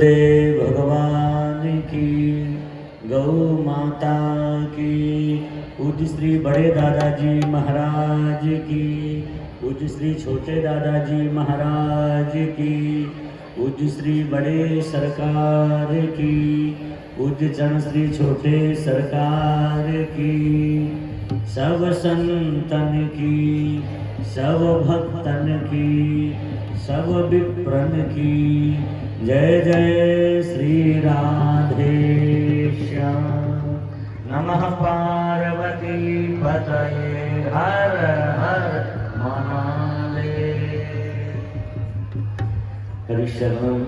देव भगवान की, गौ माता की, पूज्य श्री बड़े दादाजी महाराज की, पूज्य श्री छोटे दादाजी महाराज की, पूज्य श्री बड़े सरकार की, पूज्य चरण श्री छोटे सरकार की, सब संतन की, सब भक्तन की, सब विप्रन की, जय जय श्री राधे श्याम। नमः पार्वती पतये हर हर महादेव। हरिशरणम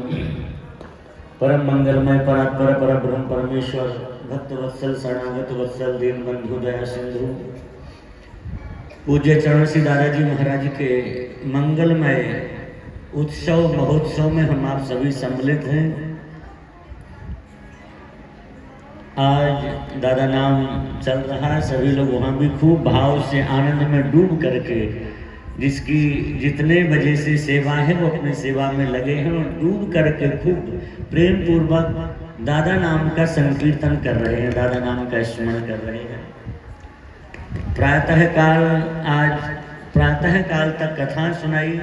परम मंगलमय परात्पर परब्रह्म परमेश्वर भक्त वत्सल शरणागत वत्सल दीन बंधु दया सिंधु पूज्य चरण श्री दादाजी महाराज के मंगलमय उत्सव महोत्सव में हम आप सभी सम्मिलित हैं। आज दादा नाम चल रहा है, सभी लोग वहाँ भी खूब भाव से आनंद में डूब करके जिसकी जितने बजे से सेवा है वो अपने सेवा में लगे हैं और डूब करके खूब प्रेम पूर्वक दादा नाम का संकीर्तन कर रहे हैं, दादा नाम का स्मरण कर रहे हैं। प्रातः काल तक कथा सुनाई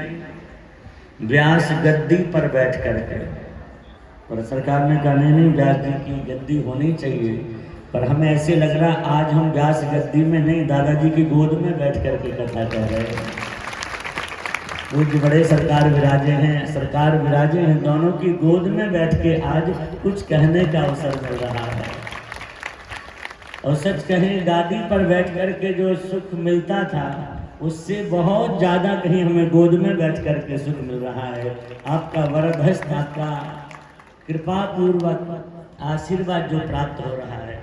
व्यास गद्दी पर बैठ करके, और सरकार ने कहा नहीं व्यास जी की गद्दी होनी चाहिए, पर हमें ऐसे लग रहा आज हम व्यास गद्दी में नहीं दादाजी की गोद में बैठ करके कथा कह रहे हैं। पूज्य बड़े सरकार विराजे हैं, दोनों की गोद में बैठ के आज कुछ कहने का अवसर मिल रहा है। और सच कहें गादी पर बैठ करके जो सुख मिलता था उससे बहुत ज्यादा कहीं हमें गोद में बैठ करके सुख मिल रहा है। आपका वरद हस्त, आपका कृपा पूर्वक आशीर्वाद जो प्राप्त हो रहा है।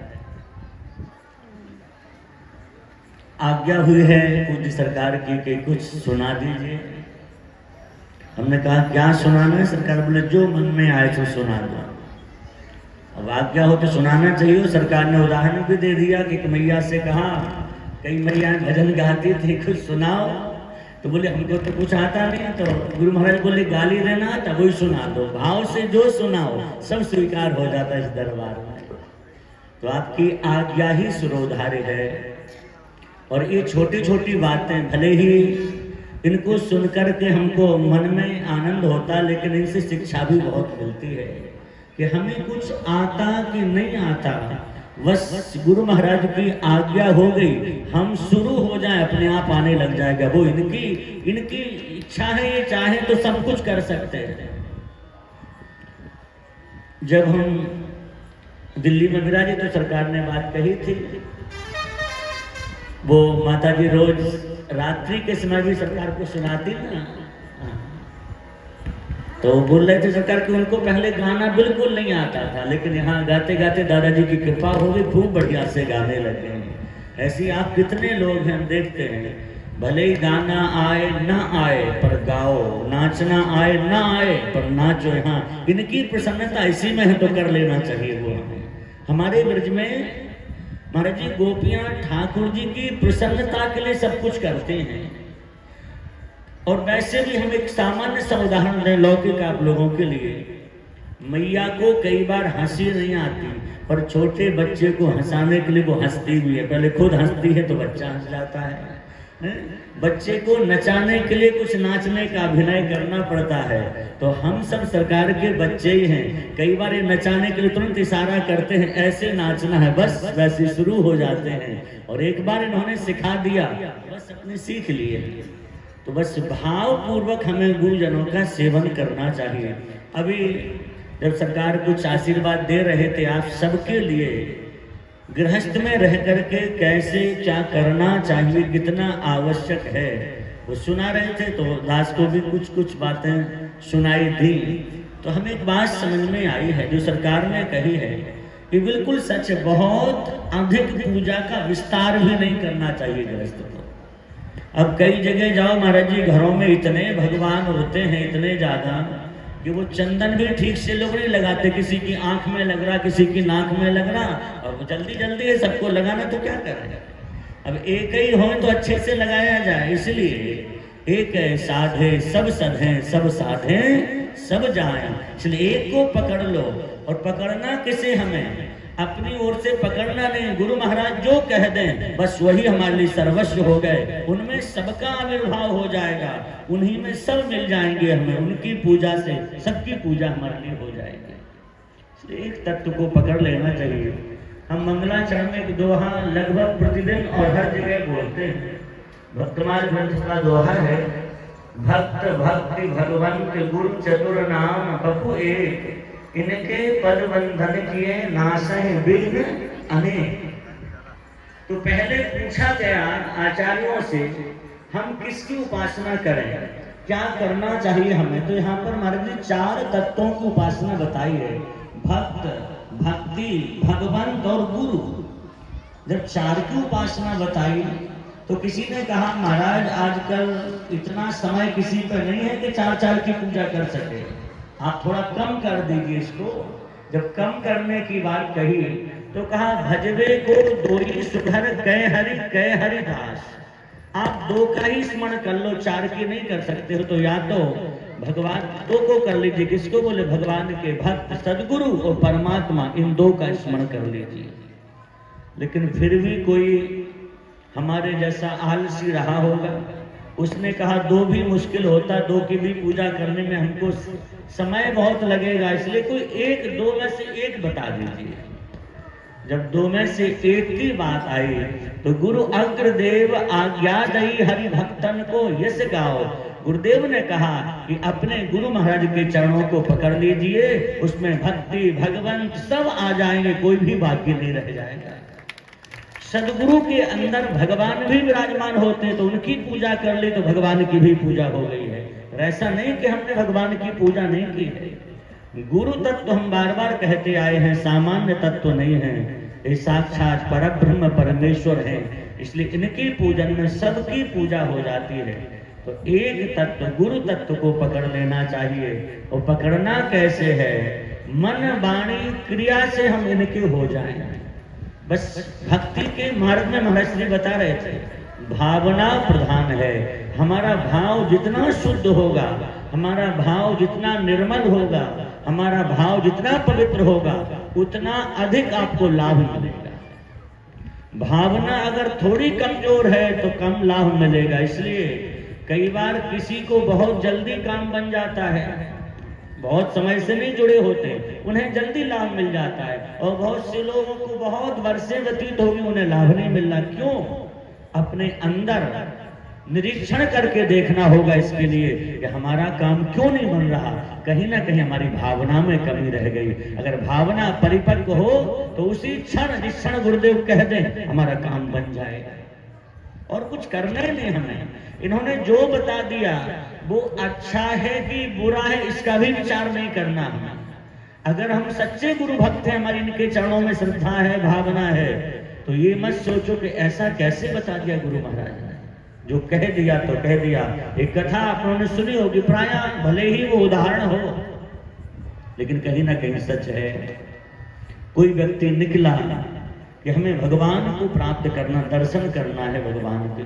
आज्ञा हुई है पूज्य सरकार की कि कुछ सुना दीजिए। हमने कहा क्या सुनाना है? सरकार बोले जो मन में आए तो सुना दो। अब आज्ञा हो तो सुनाना चाहिए। सरकार ने उदाहरण भी दे दिया कि एक मैया से कहा, कई मैया भजन गाती थी कुछ सुनाओ, तो बोले हमको तो कुछ आता नहीं। तो गुरु महाराज बोले गाली देना तो वही सुना दो, भाव से जो सुनाओ सब स्वीकार हो जाता है इस दरबार में। तो आपकी आज्ञा ही सुरोधार्य है। और ये छोटी छोटी बातें भले ही इनको सुनकर के हमको मन में आनंद होता, लेकिन इनसे शिक्षा भी बहुत मिलती है कि हमें कुछ आता कि नहीं आता, बस गुरु महाराज की आज्ञा हो गई, हम शुरू हो जाए अपने आप आने लग जाएगा। वो इनकी इच्छा है, ये चाहे तो सब कुछ कर सकते हैं। जब हम दिल्ली में विराजे तो सरकार ने बात कही थी, वो माता जी रोज रात्रि के समय भी सरकार को सुनाती ना, तो बोल रहे थे सरकार कि उनको पहले गाना बिल्कुल नहीं आता था, लेकिन यहाँ गाते गाते दादाजी की कृपा हो गई, खूब बढ़िया से गाने लगे हैं। ऐसे आप कितने लोग हैं हम देखते हैं, भले ही गाना आए ना आए पर गाओ, नाचना आए ना आए पर नाचो। यहाँ इनकी प्रसन्नता इसी में है तो कर लेना चाहिए। वो हमारे ब्रज में महाराज जी गोपियां ठाकुर जी की प्रसन्नता के लिए सब कुछ करते हैं। और वैसे भी हम एक सामान्य सा उदाहरण दें लौकिक आप लोगों के लिए। मैया को कई बार हंसी नहीं आती, पर छोटे बच्चे को हंसाने के लिए वो हंसती भी है। पहले खुद हंसती है तो बच्चा हंस जाता है। बच्चे को नचाने के लिए कुछ नाचने का अभिनय करना पड़ता है, तो हम सब सरकार के बच्चे ही हैं। कई बार ये नचाने के लिए तुरंत इशारा करते हैं ऐसे नाचना है, बस वैसे शुरू हो जाते हैं। और एक बार इन्होंने सिखा दिया, बस अपने सीख लिए। तो बस भाव पूर्वक हमें गुरुजनों का सेवन करना चाहिए। अभी जब सरकार कुछ आशीर्वाद दे रहे थे आप सबके लिए, गृहस्थ में रह करके कैसे क्या करना चाहिए, कितना आवश्यक है, वो सुना रहे थे। तो दास को भी कुछ कुछ बातें सुनाई दी, तो हमें एक बात समझ में आई है जो सरकार ने कही है कि बिल्कुल सच है। बहुत अधिक पूजा का विस्तार भी नहीं करना चाहिए गृहस्थ को। अब कई जगह जाओ महाराज जी, घरों में इतने भगवान होते हैं, इतने ज्यादा कि वो चंदन भी ठीक से लोग नहीं लगाते। किसी की आंख में लग रहा, किसी की नाक में लग रहा, और जल्दी जल्दी सबको लगाना, तो क्या करें। अब एक ही हो तो अच्छे से लगाया जाए। इसलिए एक है साधे सब सधे, सब साधे सब जाएं। इसलिए एक को पकड़ लो, और पकड़ना किसे हमें अपनी ओर से पकड़ना नहीं। गुरु महाराज जो कह दें बस वही हमारे लिए सर्वस्व हो गए, उनमें सबका आविर्भाव हो जाएगा, उन्हीं में सब मिल जाएंगे हमें, उनकी पूजा से सबकी पूजा हमारे लिए हो जाएगी। इसलिए एक तत्व को पकड़ लेना चाहिए। हम मंगलाचरण में एक दोहा लगभग प्रतिदिन और हर जगह बोलते हैं। भक्तमाल ग्रंथ का दोहा है, भक्त भक्ति भगवंत गुरु चतुर नाम बपु एक, इनके पद बंधन किए नासह विघ्न अनेक। तो पहले पूछा गया आचार्यों से हम किसकी उपासना करें, क्या करना चाहिए हमें। तो यहाँ पर महाराज जी 4 तत्वों की उपासना बताई है, भक्त भक्ति भगवंत और गुरु। जब 4 की उपासना बताई तो किसी ने कहा महाराज आजकल इतना समय किसी पर नहीं है कि 4 की पूजा कर सके, आप थोड़ा कम कर दीजिए इसको। जब कम करने की बात कही तो कहा भजवे को दोई सुधर कै हरिदास। आप 2 का ही स्मरण कर लो, 4 की नहीं कर सकते हो तो या तो भगवान 2 को कर लीजिए। किसको बोले, भगवान के भक्त सदगुरु और परमात्मा, इन 2 का स्मरण कर लीजिए। लेकिन फिर भी कोई हमारे जैसा आलसी रहा होगा, उसने कहा 2 भी मुश्किल होता, 2 की भी पूजा करने में हमको समय बहुत लगेगा, इसलिए कोई 1-2 में से 1 बता दीजिए। जब 2 में से 1 की बात आई तो गुरु अग्रदेव आज्ञा दई हरि भक्तन को यश गाओ। गुरुदेव ने कहा कि अपने गुरु महाराज के चरणों को पकड़ लीजिए, उसमें भक्ति भगवंत सब आ जाएंगे, कोई भी बाकी नहीं रह जाएगा। सदगुरु के अंदर भगवान भी विराजमान होते हैं, तो उनकी पूजा कर ली तो भगवान की भी पूजा हो गई है। ऐसा नहीं कि हमने भगवान की पूजा नहीं की है। गुरु तत्व हम बार बार कहते आए हैं, सामान्य तत्व नहीं है, ये साक्षात परब्रह्म परमेश्वर है। इसलिए इनकी पूजन में सबकी पूजा हो जाती है। तो एक तत्व गुरु तत्व को पकड़ लेना चाहिए। और पकड़ना कैसे है, मन वाणी क्रिया से हम इनके हो जाएं। बस भक्ति के मार्ग में महाराज जी बता रहे थे, भावना प्रधान है। हमारा भाव जितना शुद्ध होगा, हमारा भाव जितना निर्मल होगा, हमारा भाव जितना पवित्र होगा, उतना अधिक आपको लाभ मिलेगा। भावना अगर थोड़ी कमजोर है तो कम लाभ मिलेगा। इसलिए कई बार किसी को बहुत जल्दी काम बन जाता है, बहुत समय से नहीं जुड़े होते, उन्हें जल्दी लाभ मिल जाता है, और बहुत से लोगों को बहुत वर्षें व्यतीत होगी, उन्हें लाभ नहीं मिल रहा। क्यों? अपने अंदर निरीक्षण करके देखना होगा इसके लिए कि हमारा काम क्यों नहीं बन रहा। कहीं ना कहीं हमारी भावना में कमी रह गई। अगर भावना परिपक्व हो तो उसी क्षण जिस क्षण गुरुदेव कह दें हमारा काम बन जाएगा, और कुछ करना ही नहीं हमें। इन्होंने जो बता दिया वो अच्छा है कि बुरा है, इसका भी विचार नहीं करना हमें। अगर हम सच्चे गुरु भक्त हैं, हमारी इनके चरणों में श्रद्धा है, भावना है, तो ये मत सोचो कि ऐसा कैसे बता दिया गुरु महाराज ने। जो कह दिया तो कह दिया। एक कथा आप लोगों ने सुनी होगी, प्राय भले ही वो उदाहरण हो, लेकिन कहीं ना कहीं सच है। कोई व्यक्ति निकला कि हमें भगवान को प्राप्त करना, दर्शन करना है भगवान के।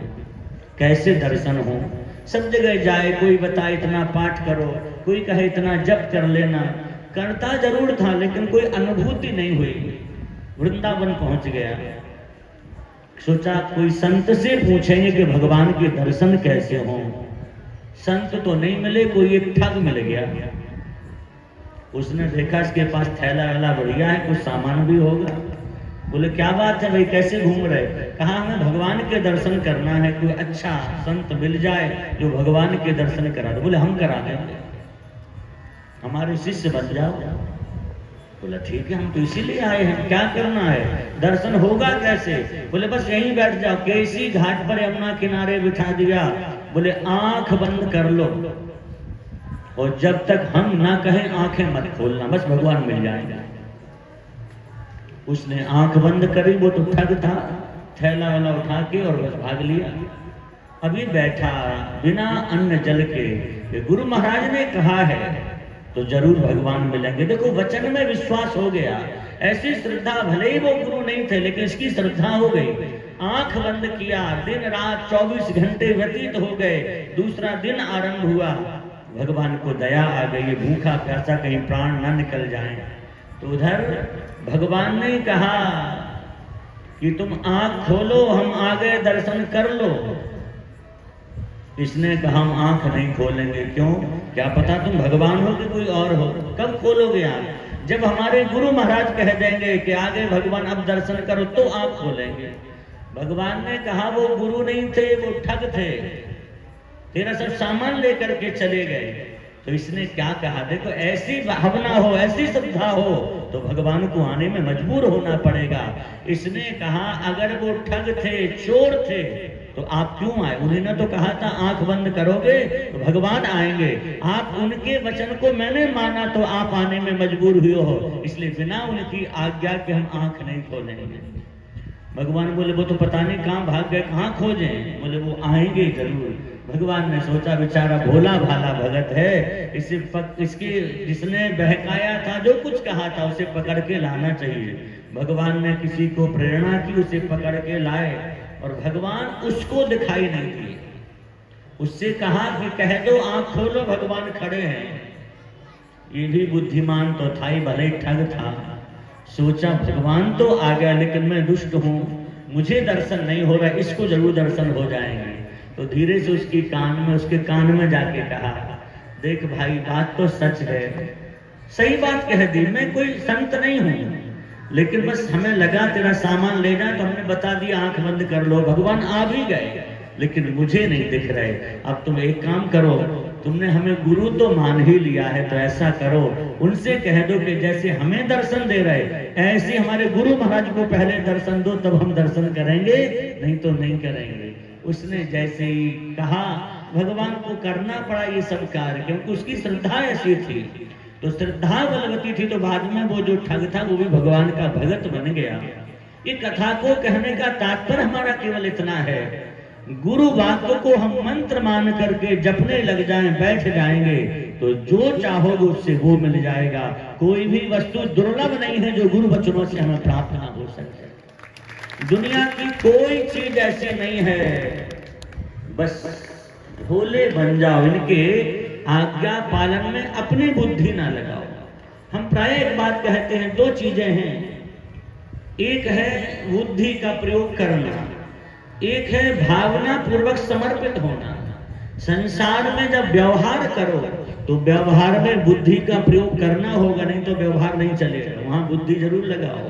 कैसे दर्शन हो? सब जगह जाए, कोई बताए इतना पाठ करो, कोई कहे इतना जप कर लेना। करता जरूर था लेकिन कोई अनुभूति नहीं हुई। वृंदावन पहुंच गया, सोचा कोई संत से पूछेंगे कि भगवान के दर्शन कैसे हों। संत तो नहीं मिले, कोई एक ठग मिल गया। उसने देखा इसके पास थैला वैला बढ़िया है, कुछ सामान भी होगा। बोले क्या बात है भाई, कैसे घूम रहे? कहा हमें भगवान के दर्शन करना है, कोई अच्छा संत मिल जाए जो भगवान के दर्शन करा दे। बोले हम करा देंगे, हमारे शिष्य बन जाओ। बोला ठीक है, हम तो इसीलिए आए हैं, क्या करना है? दर्शन होगा कैसे? बोले बस यहीं बैठ जाओ। केसी घाट पर यमुना किनारे बिठा दिया। बोले आंख बंद कर लो, और जब तक हम ना कहें आंखें मत खोलना, बस भगवान मिल जाएंगे। उसने आंख बंद करी, वो तो ठग था, थैला वाला उठा के और बस भाग लिया। अभी बैठा बिना अन्न जल के, गुरु महाराज ने कहा है तो जरूर भगवान मिलेंगे। देखो वचन में विश्वास हो गया। ऐसी श्रद्धा, भले ही वो गुरु नहीं थे लेकिन इसकी श्रद्धा हो गई। आंख बंद किया, दिन रात 24 घंटे व्यतीत हो गए। दूसरा दिन आरंभ हुआ, भगवान को दया आ गई, भूखा प्यासा कहीं प्राण न निकल जाए। तो उधर भगवान ने कहा कि तुम आंख खोलो, हम आ गए, दर्शन कर लो। इसने कहा हम आंख नहीं खोलेंगे। क्यों? क्या पता तुम भगवान हो कि कोई और हो। कब खोलोगे आंख? जब हमारे गुरु महाराज कह देंगे कि आ गए भगवान, अब दर्शन करो, तो आंख खोलेंगे। भगवान ने कहा वो गुरु नहीं थे, वो ठग थे, तेरा सब सामान लेकर के चले गए। तो इसने क्या कहा, देखो ऐसी भावना हो, ऐसी श्रद्धा हो तो भगवान को आने में मजबूर होना पड़ेगा। इसने कहा अगर वो ठग थे, चोर थे, तो आप क्यों आए? उन्होंने तो कहा था आंख बंद करोगे तो भगवान आएंगे। आप उनके वचन को मैंने माना तो आप आने में मजबूर हुए हो, इसलिए बिना उनकी आज्ञा के हम आंख नहीं खोलेंगे। भगवान बोले वो तो पता नहीं कहाँ भाग गए, कहाँ खोजें? बोले वो आएंगे जरूर। भगवान ने सोचा बेचारा भोला भाला भगत है, इसकी जिसने बहकाया था, जो कुछ कहा था, उसे पकड़ के लाना चाहिए। भगवान ने किसी को प्रेरणा की, उसे पकड़ के लाए और भगवान उसको दिखाई नहीं दिए। उससे कहा कि कह दो आंख खोलो, भगवान खड़े हैं। ये भी बुद्धिमान तो था ही, भले ठग था। सोचा भगवान तो आ गया लेकिन मैं दुष्ट हूँ, मुझे दर्शन नहीं हो रहा, इसको जरूर दर्शन हो जाएंगे। तो धीरे से उसके कान में जाके कहा देख भाई बात तो सच है, सही बात कह दी, मैं कोई संत नहीं हूँ, लेकिन बस हमें लगा तेरा सामान लेना तो हमने बता दिया आंख बंद कर लो। भगवान आ भी गए लेकिन मुझे नहीं दिख रहे। अब तुम एक काम करो, तुमने हमें गुरु तो मान ही लिया है, तो ऐसा करो उनसे कह दो कि जैसे हमें दर्शन दे रहे ऐसे हमारे गुरु महाराज को पहले दर्शन दो, तब हम दर्शन करेंगे, नहीं तो नहीं करेंगे। उसने जैसे ही कहा भगवान को करना पड़ा ये सब कार्य, क्योंकि उसकी श्रद्धा ऐसी थी। तो श्रद्धा बलवती थी, तो बाद में वो जो ठग था वो भी भगवान का भगत बन गया। ये कथा को कहने का तात्पर्य हमारा केवल इतना है, गुरु वाक्य को हम मंत्र मान करके जपने लग जाएं, बैठ जाएंगे तो जो चाहोगे उससे वो मिल जाएगा। कोई भी वस्तु दुर्लभ नहीं है जो गुरु वचनों से हमें प्राप्त ना हो सके। दुनिया की कोई चीज ऐसी नहीं है, बस भोले बन जाओ, इनके आज्ञा पालन में अपनी बुद्धि ना लगाओ। हम प्राय एक बात कहते हैं, दो चीजें हैं, एक है बुद्धि का प्रयोग करना, एक है भावना पूर्वक समर्पित होना। संसार में जब व्यवहार करो तो व्यवहार में बुद्धि का प्रयोग करना होगा, नहीं तो व्यवहार नहीं चलेगा। वहां बुद्धि जरूर लगाओ,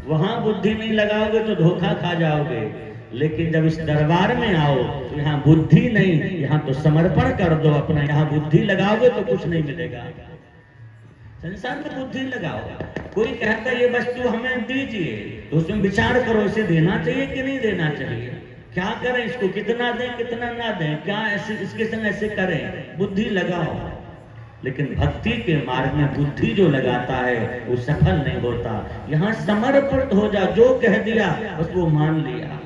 वहां बुद्धि नहीं लगाओगे तो धोखा खा जाओगे। लेकिन जब इस दरबार में आओ तो यहाँ बुद्धि नहीं, यहाँ तो समर्पण कर दो अपना। यहाँ बुद्धि लगाओगे तो कुछ नहीं मिलेगा। संसार में बुद्धि लगाओ। कोई कहता है ये वस्तु हमें दीजिए, तो उसमें विचार करो इसे देना चाहिए कि नहीं देना चाहिए, क्या करें इसको, कितना दें कितना ना दें, क्या ऐसे इसके संग ऐसे करें, बुद्धि लगाओ। लेकिन भक्ति के मार्ग में बुद्धि जो लगाता है वो सफल नहीं होता। यहाँ समर्पित हो जा, जो कह दिया बस वो मान लिया।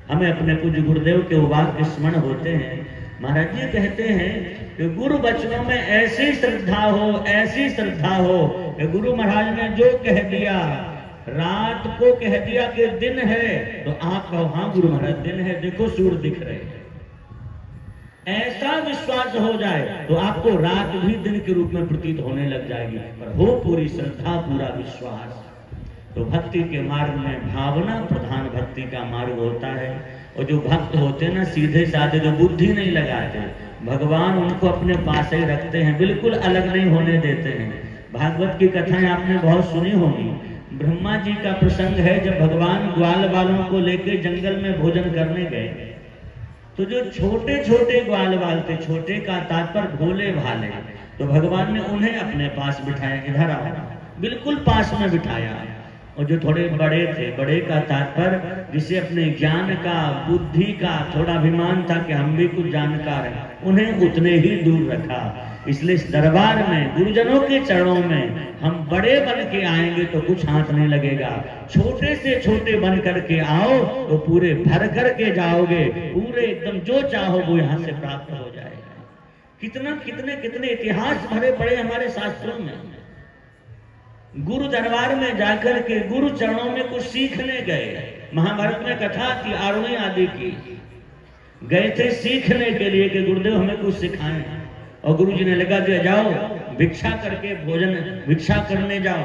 हमें अपने पूज्य गुरुदेव के वाक्य स्मरण होते हैं। महाराज जी कहते हैं कि गुरु वचनों में ऐसी श्रद्धा हो, ऐसी श्रद्धा हो कि गुरु महाराज ने जो कह दिया, रात को कह दिया कि दिन है तो आप कहो हाँ गुरु महाराज दिन है, देखो सूर्य दिख रहे हैं। ऐसा विश्वास हो जाए तो आपको रात भी दिन के रूप में प्रतीत होने लग जाएगी। पर हो पूरी श्रद्धा, पूरा विश्वास। तो भक्ति के मार्ग में भावना प्रधान भक्ति का मार्ग होता है। और जो भक्त होते हैं ना सीधे साधे, जो बुद्धि नहीं लगाते, भगवान उनको अपने पास ही रखते हैं, बिल्कुल अलग नहीं होने देते हैं। भागवत की कथाएं आपने बहुत सुनी होंगी। ब्रह्मा जी का प्रसंग है, जब भगवान ग्वाल बालों को लेकर जंगल में भोजन करने गए तो जो छोटे छोटे ग्वाल बाल थे, छोटे का तात्पर्य भोले भाले, तो भगवान ने उन्हें अपने पास बिठाया, इधर आओ, बिल्कुल पास में बिठाया। और जो थोड़े बड़े थे, बड़े का तात्पर्य जिसे अपने ज्ञान का, बुद्धि का थोड़ा अभिमान था कि हम भी कुछ जानकार हैं, उन्हें उतने ही दूर रखा। इसलिए इस दरबार में गुरुजनों के चरणों में हम बड़े बन के आएंगे तो कुछ हाथ नहीं लगेगा, छोटे से छोटे बन करके आओ तो पूरे भर करके जाओगे, पूरे एकदम जो चाहो वो यहाँ से प्राप्त हो जाएगा। कितना कितने कितने इतिहास भरे पड़े हमारे शास्त्रों में। गुरु दरबार में जाकर के गुरु चरणों में कुछ सीखने गए। महाभारत में कथा थी आरुणी आदि की, गए थे सीखने के लिए कि गुरुदेव हमें कुछ सिखाएं। और गुरु जी ने लगा दिया, जाओ भिक्षा करके भोजन भिक्षा करने जाओ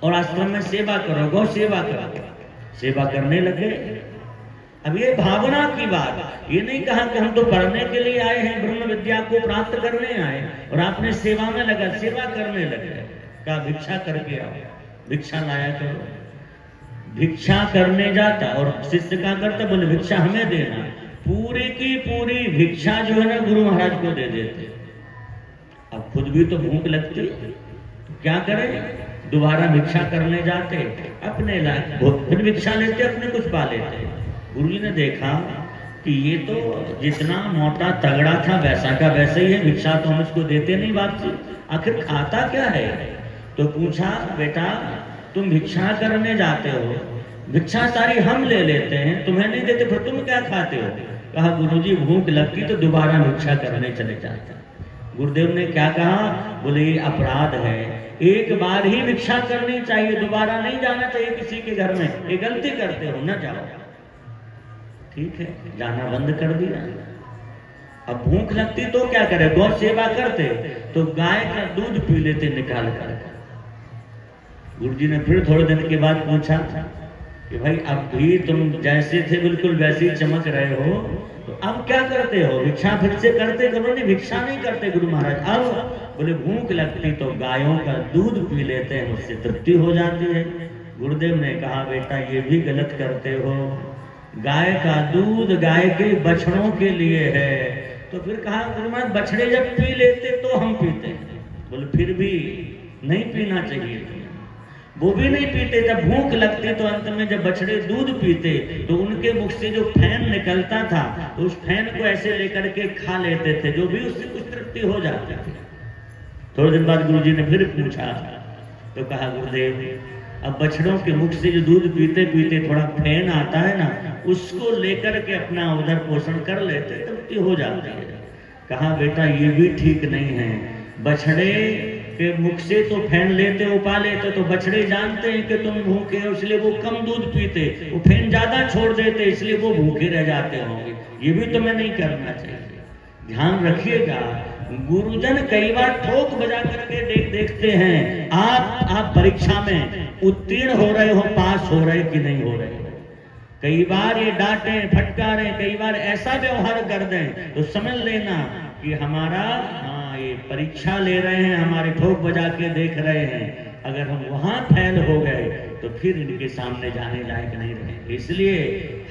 और आश्रम में सेवा करो, गौ सेवा करो। सेवा करने लगे। अब ये भावना की बात, ये नहीं कहा कि हम तो पढ़ने के लिए आए हैं, ब्रह्म विद्या को प्राप्त करने आए, और आपने सेवा में लगा, सेवा करने लगे। कहा भिक्षा करके आओ, भिक्षा लाया करो। भिक्षा करने जाता और शिष्य क्या करता, बोले भिक्षा हमें देना। पूरी की पूरी भिक्षा जो है ना गुरु महाराज को दे देते। अब खुद भी तो भूख लगती, तो क्या करें, दोबारा भिक्षा करने जाते, अपने लायक फिर भिक्षा लेते, अपने कुछ पा लेते। गुरुजी ने देखा कि ये तो जितना मोटा तगड़ा था वैसा का वैसे ही है, भिक्षा तो हम इसको देते नहीं वापसी, आखिर खाता क्या है। तो पूछा, बेटा तुम भिक्षा करने जाते हो, भिक्षा सारी हम ले लेते हैं, तुम्हें नहीं देते, फिर तुम क्या खाते हो। कहा गुरुजी भूख लगती तो दोबारा भिक्षा करने चले जाते। गुरुदेव ने क्या कहा, बोले ये अपराध है, एक बार ही भिक्षा करनी चाहिए, दोबारा नहीं जाना चाहिए किसी के घर में, ये गलती करते हो, न जाओ। ठीक है, जाना बंद कर दिया। अब भूख लगती तो क्या करे, गौ सेवा करते तो गाय का दूध पी लेते निकाल कर। गुरुजी ने फिर थोड़े दिन के बाद पूछा कि भाई अब भी तुम जैसे थे बिल्कुल वैसे ही चमक रहे हो, तो अब क्या करते हो, भिक्षा फिर से करते। करो नहीं, भिक्षा नहीं करते गुरु महाराज। अब बोले भूख लगती तो गायों का दूध पी लेते हैं, उससे तृप्ति हो जाती है। गुरुदेव ने कहा, बेटा ये भी गलत करते हो, गाय का दूध गाय के बछड़ों के लिए है। तो फिर कहा गुरु महाराज बछड़े जब पी लेते तो हम पीते। बोले फिर भी नहीं पीना चाहिए, वो भी नहीं पीते। जब भूख लगती तो अंत में जब बछड़े दूध पीते तो उनके मुख से जो फैन निकलता था तो उस फैन को ऐसे लेकर के खा लेते थे, जो भी उससे कुछ तृप्ति हो जाती थी। थोड़े दिन बाद गुरुजी ने फिर पूछा तो कहा, गुरुदेव अब बछड़ों के मुख से जो दूध पीते पीते थोड़ा फैन आता है ना, उसको लेकर के अपना उधर पोषण कर लेते, तृप्ति हो जाती है। कहा बेटा ये भी ठीक नहीं है, बछड़े के मुख से तो फैन लेते हो, पा लेते, तो बछड़े जानते हैं कि तुम भूखे हो, इसलिए वो कम दूध पीते, वो फैन ज्यादा छोड़ देते, इसलिए वो भूखे रह जाते होंगे। ये भी तुम्हें नहीं करना चाहिए। ध्यान रखिएगा, गुरुजन कई बार ठोक बजा करके देखते हैं आप परीक्षा में उत्तीर्ण हो रहे हो, पास हो रहे कि नहीं हो रहे हो। कई बार ये डांटे फटकारे, कई बार ऐसा व्यवहार कर दें तो समझ लेना कि हमारा ये परीक्षा ले रहे हैं, हमारे ठोक बजा के देख रहे हैं। अगर हम वहां फेल हो गए तो फिर इनके सामने जाने लायक नहीं रहे। इसलिए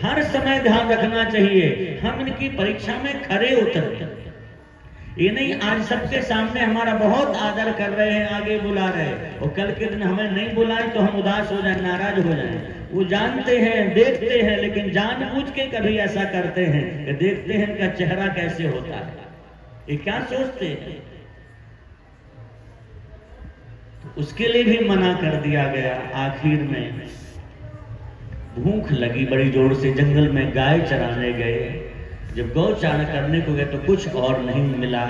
हर समय ध्यान रखना चाहिए हम इनकी परीक्षा में खरे उतरते। ये नहीं आज सबके सामने हमारा बहुत आदर कर रहे हैं, आगे बुला रहे हैं, और कल के दिन हमें नहीं बुलाए तो हम उदास हो जाए, नाराज हो जाए। वो जानते हैं, देखते हैं, लेकिन जानबूझ के कभी ऐसा करते हैं कि देखते हैं इनका चेहरा कैसे होता है, ये क्या सोचते हैं। उसके लिए भी मना कर दिया गया। आखिर में भूख लगी बड़ी जोर से, जंगल में गाय चराने गए। जब गौ चारण करने को गए तो कुछ और नहीं मिला।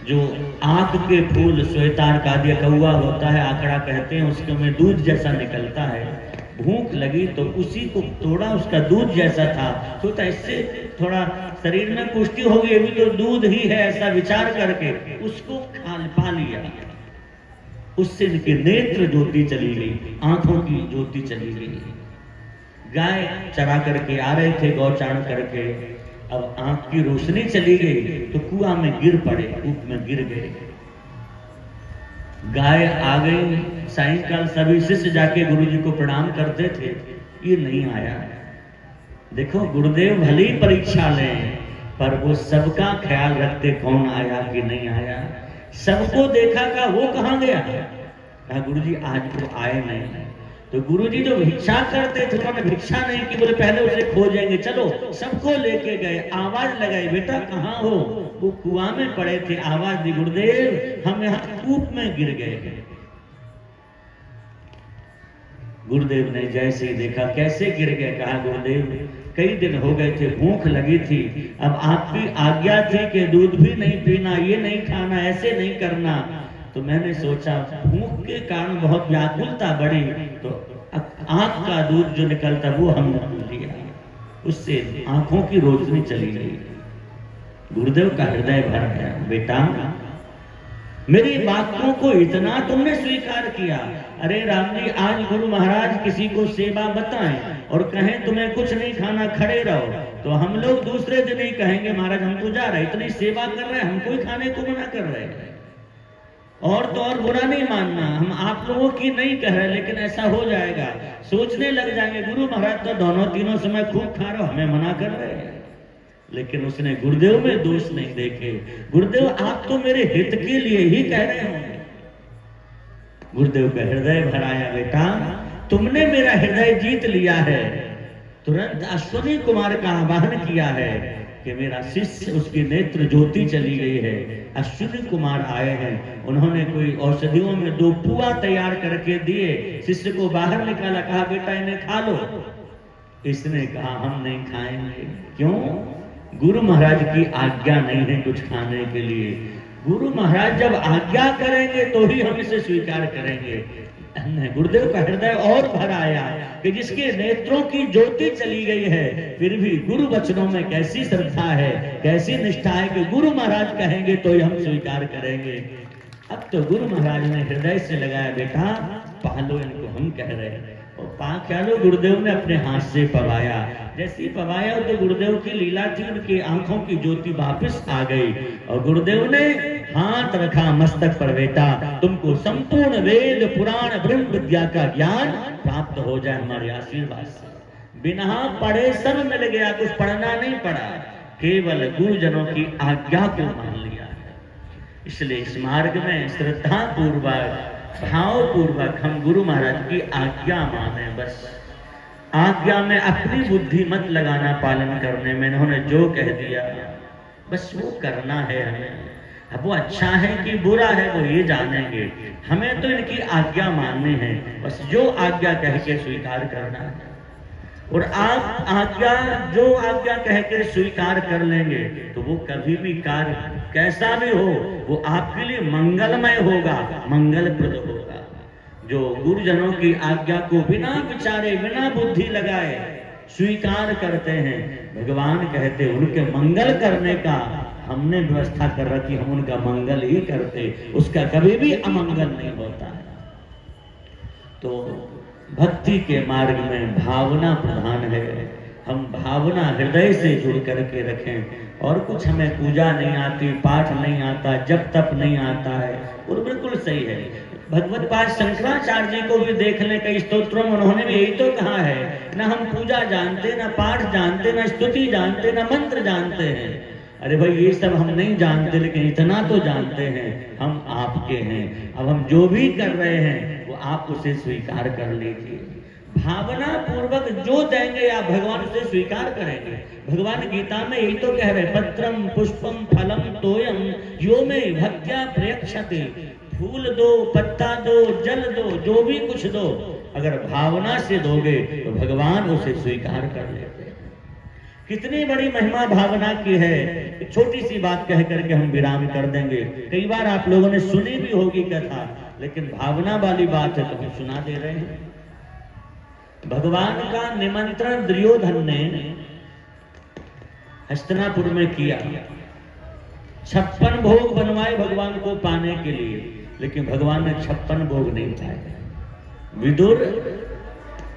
जो आंख के फूल श्वेतार का दिया कौवा होता है, आंकड़ा कहते हैं, उसके में दूध जैसा निकलता है। भूख लगी तो उसी को तोड़ा, उसका दूध जैसा था, सोचा इससे थोड़ा शरीर में पुष्टि होगी, ये भी तो दूध ही है, ऐसा विचार करके उसको पा लिया। उससे इनके नेत्र ज्योति चली गई, आंखों की ज्योति चली गई। गाय चरा करके आ रहे थे गौचारण करके, अब आंख की रोशनी चली गई तो कुआं में गिर पड़े, कूप में गिर गए। गाय आ गई। सायंकाल सभी शिष्य जाके गुरुजी को प्रणाम करते थे, ये नहीं आया। देखो गुरुदेव भली परीक्षा लें पर वो सबका ख्याल रखते, कौन आया कि नहीं आया। सबको देखा का वो कहाँ गया, कहा गुरुजी आज तो आए नहीं। तो गुरुजी जो भिक्षा करते थे उन्होंने भिक्षा नहीं की, बोले पहले उसे खोजेंगे, चलो सबको लेके गए। आवाज लगाई, बेटा कहाँ हो। वो कुआं में पड़े थे, आवाज दी, गुरुदेव हम यहाँ कूप में गिर गए। गुरुदेव ने जैसे ही देखा कैसे गिर गए, कहा गुरुदेव कई दिन हो गए थे, भूख लगी थी, अब आपकी आज्ञा थी कि दूध भी नहीं पीना, ये नहीं खाना, ऐसे नहीं करना, तो मैंने सोचा भूख के कारण बहुत व्याकुलता बढ़ी तो आंख का दूध जो निकलता वो हमने पी लिया, उससे आंखों की रोशनी चली गई। गुरुदेव का हृदय भर गया, बेटा मेरी बातों को इतना तुमने स्वीकार किया। अरे राम जी, आज गुरु महाराज किसी को सेवा बताएं और कहें तुम्हें कुछ नहीं खाना, खड़े रहो, तो हम लोग दूसरे दिन ही कहेंगे महाराज हम तो जा रहे, इतनी सेवा कर रहे हैं, हमको ही खाने को मना कर रहे हैं। और तो और बुरा नहीं मानना, हम आप लोगों की नहीं कह रहे, लेकिन ऐसा हो जाएगा, सोचने लग जाएंगे गुरु महाराज तो दोनों तीनों समय खूब खा रहे हो, हमें मना कर रहे हैं। लेकिन उसने गुरुदेव में दोष नहीं देखे। गुरुदेव आप तो मेरे हित के लिए ही कह रहे होंगे। गुरुदेव का हृदय भराया, बेटा तुमने मेरा हृदय जीत लिया है। तुरंत अश्विनी कुमार का आवाहन किया है कि मेरा शिष्य, उसकी नेत्र ज्योति चली गई है, अश्विनी कुमार आए हैं, उन्होंने कोई औषधियों में 2 पुआ तैयार करके दिए, शिष्य को बाहर निकाला, कहा बेटा इन्हें खा लो। इसने कहा हम नहीं खाएंगे। क्यों? गुरु महाराज की आज्ञा नहीं है कुछ खाने के लिए। गुरु महाराज जब आज्ञा करेंगे तो ही हम इसे स्वीकार करेंगे। गुरुदेव का हृदय और भर आया कि जिसके नेत्रों की ज्योति चली गई है, फिर भी गुरु वचनों में कैसी श्रद्धा है, कैसी निष्ठा है कि गुरु महाराज कहेंगे तो ही हम स्वीकार करेंगे। अब तो गुरु महाराज ने हृदय से लगाया, बेटा पालो इनको, हम कह रहे हैं। और क्या लो, गुरुदेव ने अपने हाथ से पवाया। जैसे ही पवाया तो गुरुदेव की लीला थी, उनकी आंखों की ज्योति वापस आ गई और गुरुदेव ने हाथ रखा मस्तक पर, बेटा तुमको संपूर्ण वेद पुराण ब्रह्म विद्या का ज्ञान प्राप्त हो जाए हमारे आशीर्वाद से। बिना पढ़े सब मिल गया, कुछ पढ़ना नहीं पड़ा, केवल गुरुजनों की आज्ञा को मान लिया। इसलिए इस मार्ग में श्रद्धा पूर्वक, भाव पूर्वक हम गुरु महाराज की आज्ञा माने। बस आज्ञा में अपनी बुद्धि मत लगाना पालन करने में, इन्होंने जो कह दिया बस वो करना है हमें। अब वो अच्छा है कि बुरा है वो ये जानेंगे, हमें तो इनकी आज्ञा माननी है, बस जो आज्ञा कह के स्वीकार करना है। और आप आज्ञा, जो आज्ञा कह के स्वीकार कर लेंगे तो वो कभी भी कार्य कैसा भी हो वो आपके लिए मंगलमय होगा, मंगलप्रद होगा। जो गुरुजनों की आज्ञा को बिना विचारे, बिना बुद्धि लगाए स्वीकार करते हैं, भगवान कहते उनके मंगल करने का हमने व्यवस्था कर रखी, हम उनका मंगल ही करते, उसका कभी भी अमंगल नहीं होता है। तो भक्ति के मार्ग में भावना प्रधान है। हम भावना हृदय से जुड़ करके रखें। और कुछ हमें पूजा नहीं आती, पाठ नहीं आता, जप तप नहीं आता है, वो बिल्कुल सही है। भगवत पाद शंकराचार्य जी को भी देख लें, कई स्तोत्रों में उन्होंने भी यही तो कहा है, ना हम पूजा जानते, ना पाठ जानते, ना स्तुति जानते, ना मंत्र जानते हैं। अरे भाई ये सब हम नहीं जानते, लेकिन इतना तो जानते हैं हम आपके हैं। अब हम जो भी कर रहे हैं वो आप उसे स्वीकार कर लीजिए। भावना पूर्वक जो देंगे आप, भगवान उसे स्वीकार करेंगे। भगवान गीता में यही तो कह रहे, पत्रम पुष्पम फलम तोयम यो में भक्त्या प्रयक्षते। फूल दो, पत्ता दो, जल दो, जो भी कुछ दो, अगर भावना से दोगे तो भगवान उसे स्वीकार कर लेते हैं। कितनी बड़ी महिमा भावना की है। एक छोटी सी बात कह करके हम विराम कर देंगे। कई बार आप लोगों ने सुनी भी होगी कथा, लेकिन भावना वाली बात है तो हम सुना दे रहे हैं। भगवान का निमंत्रण दुर्योधन ने हस्तिनापुर में किया, 56 भोग बनवाए भगवान को पाने के लिए, लेकिन भगवान ने 56 भोग नहीं पाए। विदुर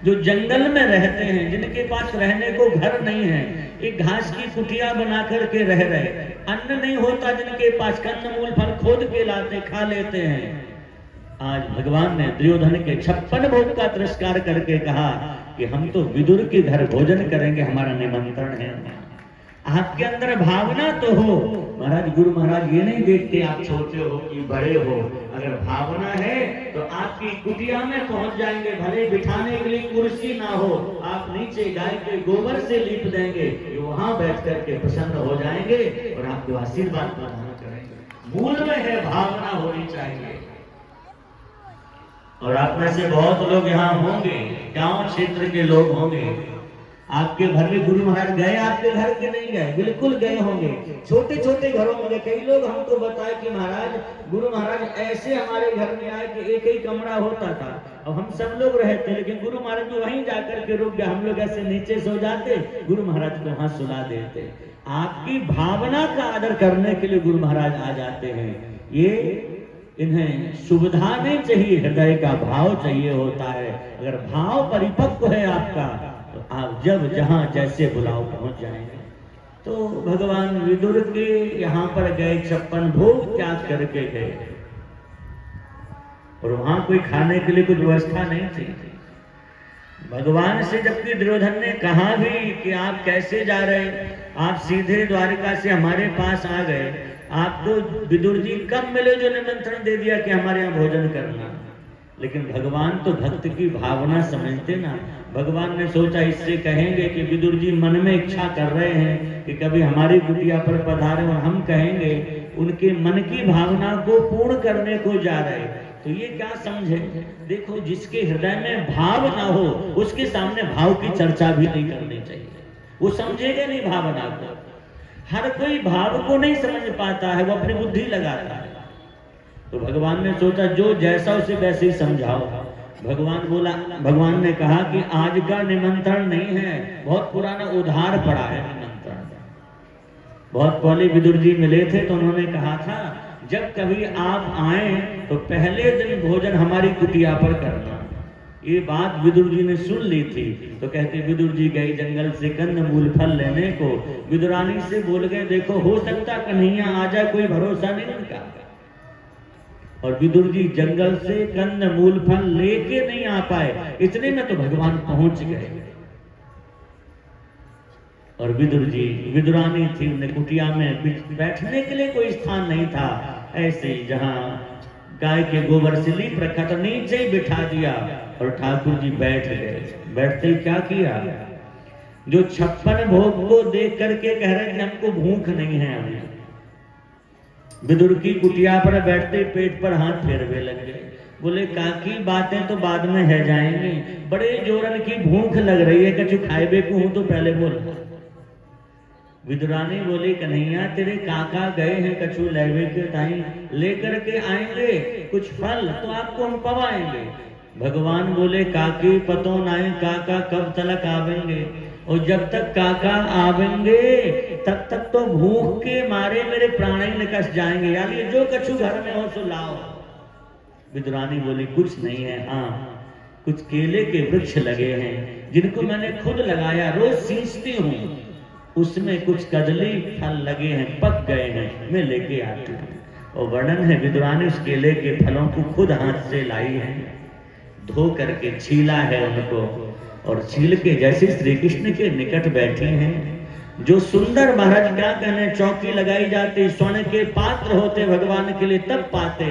जो जंगल में रहते हैं, जिनके पास रहने को घर नहीं है, एक घास की कुटिया बना करके रह रहे, अन्न नहीं होता जिनके पास, कंदमूल फल खोद के लाते खा लेते हैं। आज भगवान ने दुर्योधन के 56 भोग का तिरस्कार करके कहा कि हम तो विदुर के घर भोजन करेंगे, हमारा निमंत्रण है। आपके अंदर भावना तो हो। महाराज, गुरु महाराज ये नहीं देखते आप छोटे हो कि बड़े हो, अगर भावना है तो आपकी कुटिया में पहुंच जाएंगे। भले बिठाने के लिए कुर्सी ना हो, आप नीचे गाय के गोबर से लीप देंगे, वहां बैठ करके प्रसन्न हो जाएंगे और आपको आशीर्वाद प्रदान करेंगे। मूल में है भावना होनी चाहिए। और आप में से बहुत लोग यहाँ होंगे, गांव क्षेत्र के लोग होंगे, आपके घर में गुरु महाराज गए, आपके घर के नहीं गए? बिल्कुल गए होंगे। छोटे छोटे घरों में गए। कई लोग हमको बताए कि महाराज, गुरु महाराज ऐसे हमारे घर में आए कि एक ही कमरा होता था, अब हम सब लोग रहते, लेकिन गुरु महाराज जो वहीं जाकर के रुक गए, हम लोग ऐसे नीचे सो जाते, गुरु महाराज को वहां सुला देते। आपकी भावना का आदर करने के लिए गुरु महाराज आ जाते हैं। ये इन्हें सुविधा नहीं चाहिए, हृदय का भाव चाहिए होता है। अगर भाव परिपक्व है आपका, तो आप जब जहां जैसे बुलाओ पहुंच जाएंगे। तो भगवान विदुर के यहाँ पर गए, 56 भोग त्याग करके गए, और वहां कोई खाने के लिए कुछ व्यवस्था नहीं थी। भगवान से जबकि दुर्योधन ने कहा भी कि आप कैसे जा रहे, आप सीधे द्वारिका से हमारे पास आ गए, आपको विदुर जी कब मिले जो निमंत्रण दे दिया कि हमारे यहाँ भोजन करना। लेकिन भगवान तो भक्त की भावना समझते ना। भगवान ने सोचा इससे कहेंगे कि विदुर जी मन में इच्छा कर रहे हैं कि कभी हमारी कुटिया पर पधारे, और हम कहेंगे उनके मन की भावना को पूर्ण करने को जा रहे। तो ये क्या समझे, देखो जिसके हृदय में भाव ना हो उसके सामने भाव की चर्चा भी नहीं करनी चाहिए, वो समझेगा नहीं भावना को। हर कोई भाव को नहीं समझ पाता है, वो अपनी बुद्धि लगाता है। तो भगवान ने सोचा जो जैसा उसे वैसे ही समझाओ। भगवान ने कहा कि आज का निमंत्रण नहीं है, बहुत पुराना उधार पड़ा है निमंत्रण। बहुत पहले विदुर जी मिले थे तो उन्होंने कहा था जब कभी आप आए तो पहले दिन भोजन हमारी कुटिया पर करना। ये बात विदुर जी ने सुन ली थी। तो कहते विदुर जी गए जंगल से कंद मूल फल लेने को, विदुरानी से बोल गए देखो हो सकता कन्हैया आ जाए, कोई भरोसा नहीं उनका। और विदुर जी जंगल से कंद मूल फल लेके नहीं आ पाए, इतने में तो भगवान पहुंच गए। और विदुर जी, विदुरानी थी, उन्हें कुटिया में बैठने के लिए कोई स्थान नहीं था, ऐसे जहां गाय के गोबर से लीप रखा था नीचे ही बिठा दिया और ठाकुर जी बैठ गए। बैठते ही क्या किया, जो 56 भोग को देख करके कह रहे कि हमको भूख नहीं है, अभी विदुर की कुटिया पर बैठते पेट पर हाथ फेरवे लगे। बोले काकी बातें तो बाद में है जाएंगी, बड़े जोरन की भूख लग रही है, कछु खाएबे को हूं तो पहले बोल। विदुरानी बोली कन्हैया तेरे काका गए हैं कछु लेवे के ताई, लेकर के आएंगे कुछ फल तो आपको हम पवाएंगे। भगवान बोले काकी पतो नाए काका कब तलक आवेंगे, और जब तक काका आवेंगे तब तक तो भूख के मारे मेरे प्राण ही निकस जाएंगे, यानी जो कछु घर में हो सो लाओ। विदुरानी बोली कुछ नहीं है, हाँ कुछ केले के वृक्ष लगे हैं जिनको मैंने खुद लगाया, रोज सींचती हूँ, उसमें कुछ कदली फल लगे हैं, पक गए हैं, मैं लेके आती हूँ। और वर्णन है विदुरानी उस केले के फलों को खुद हाथ से लाई है, धो करके छीला है उनको, और छील के जैसे श्री कृष्ण के निकट बैठे हैं। जो सुंदर महाराज क्या कहने, चौकी लगाई जाती, स्वर्ण के पात्र होते भगवान के लिए तब पाते।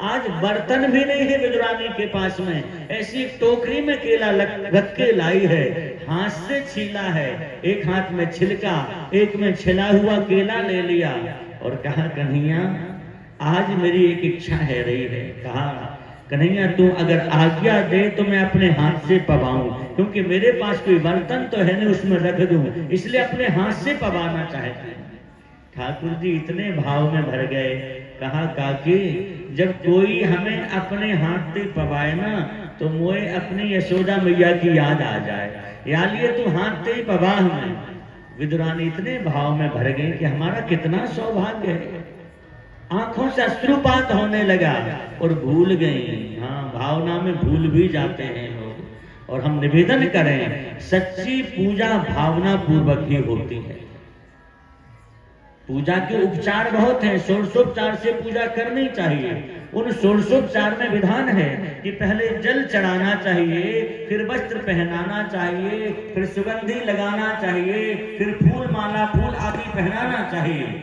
आज बर्तन भी नहीं है विदुरानी के पास में, ऐसी टोकरी में केला रख के लाई है, हाथ से छीला है, एक हाथ में छिलका एक में छिला हुआ केला ले लिया और कहा कन्हैया आज मेरी एक इच्छा है रही है। कहा कन्हैया तू अगर आज्ञा दे तो मैं अपने हाथ से पवाऊं, क्योंकि मेरे पास कोई बर्तन तो है नहीं उसमें रख दूं, इसलिए अपने हाथ से पवाना चाहते हैं। ठाकुर जी इतने भाव में भर गए, कहा काकी जब कोई हमें अपने हाथ से पवाए ना तो मोए अपनी यशोदा मैया की याद आ जाए, यालिए तू हाथ से ही पवा हमें। विदुरानी इतने भाव में भर गए कि हमारा कितना सौभाग्य है, आंखों से अश्रुपात होने लगा और भूल गए। हाँ भावना में भूल भी जाते हैं लोग। और हम निवेदन करें सच्ची पूजा भावना पूर्वक ही होती है। पूजा के उपचार बहुत हैं, षोडशोपचार से पूजा करनी चाहिए। उन षोडशोपचार में विधान है कि पहले जल चढ़ाना चाहिए, फिर वस्त्र पहनाना चाहिए, फिर सुगंधी लगाना चाहिए, फिर फूल माला फूल आदि पहनाना चाहिए।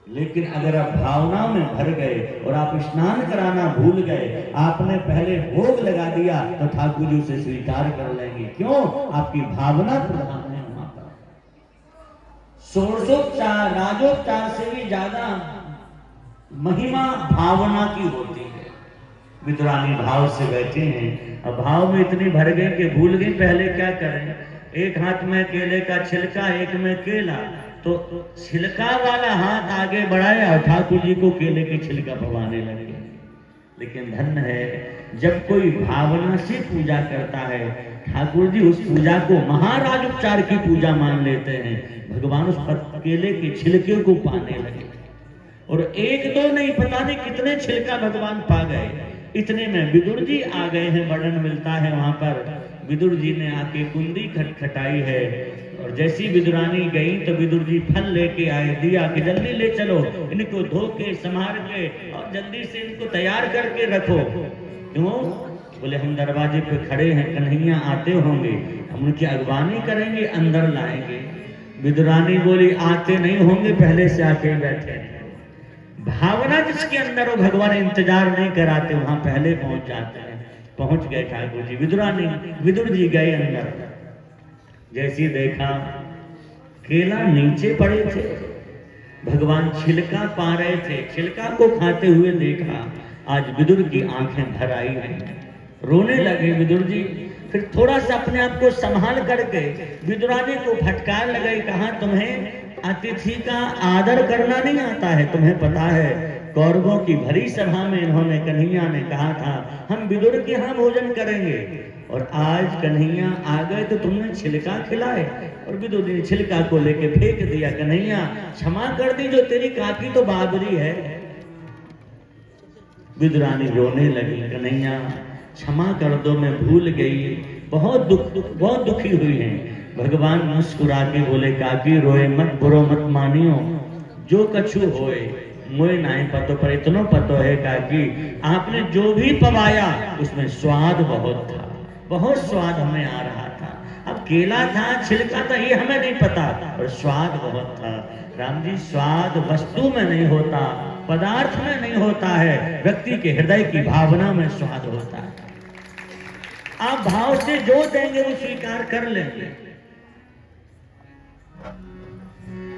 लेकिन अगर आप भावना में भर गए और आप स्नान कराना भूल गए, आपने पहले भोग लगा दिया तो ठाकुर जी उसे स्वीकार कर लेंगे। क्यों? आपकी भावना प्रधान है वहां पर। षोडशोपचार राजोपचार से भी ज्यादा महिमा भावना की होती है। विदुरानी भाव से बैठे हैं, अब भाव में इतने भर गए कि भूल गए पहले क्या करें। एक हाथ में केले का छिलका, एक में केला, तो छिलका वाला हाथ आगे बढ़ाया और ठाकुर जी को केले के छिलका पवाने लगे। लेकिन धन्य है जब कोई भावना से पूजा करता है, ठाकुर जी उस पूजा को महाराज उपचार की पूजा मान लेते हैं। भगवान उस केले के छिलके को पाने लगे और एक दो नहीं, पता नहीं कितने छिलका भगवान पा गए। इतने में विदुर जी आ गए हैं, वर्णन मिलता है वहां पर। विदुर जी ने आके कुंडी खटखटाई है और जैसी विदुरानी गई तो विदुर जी फल लेके आए, दिया कि जल्दी ले चलो, इनको धो के संभाल के और जल्दी से इनको तैयार करके रखो। क्यों? बोले हम दरवाजे पे खड़े हैं, कन्हैया आते होंगे, हम उनकी अगवानी करेंगे, अंदर लाएंगे। विदुरानी बोली आते नहीं होंगे, पहले से आके बैठे। भावना जिसके अंदर हो, भगवान इंतजार नहीं कराते, वहां पहले पहुंच जाते हैं। पहुंच गए ठाकुर जी, विदुर जी गए अंदर। जैसी देखा केला नीचे पड़े थे, भगवान छिलका पा रहे थे, छिलका को खाते हुए देखा। आज विदुर की आंखें भर आई हैं, रोने लगे विदुर जी। फिर थोड़ा सा अपने आप को संभाल करके विदुरानी को फटकार लगाई, कहा तुम्हें अतिथि का आदर करना नहीं आता है? तुम्हें पता है कौरवों की भरी सभा में इन्होंने, कन्हैया ने कहा था हम विदुर के यहाँ भोजन करेंगे, और आज कन्हैया आ गए तो तुमने छिलका खिलाए। और विदुर ने छिलका को लेके फेंक दिया। कन्हैया क्षमा कर दी, जो तेरी काकी तो बाबरी है। विदुरानी रोने लगी, कन्हैया क्षमा कर दो, मैं भूल गई, बहुत दुखी हुई है। भगवान मुस्कुरा के बोले काकी रोए मत, बुरो मत मानियो, जो कछु होए मोए नाई पतो, पर इतनो पतो है काकी आपने जो भी पवाया उसमें स्वाद बहुत था, बहुत स्वाद हमें आ रहा था। अब केला था, छिलका था, ये हमें नहीं पता, पर स्वाद बहुत था। राम जी, स्वाद वस्तु में नहीं होता, पदार्थ में नहीं होता है, व्यक्ति के हृदय की भावना में स्वाद होता है। आप भाव से जो देंगे वो स्वीकार कर लेंगे।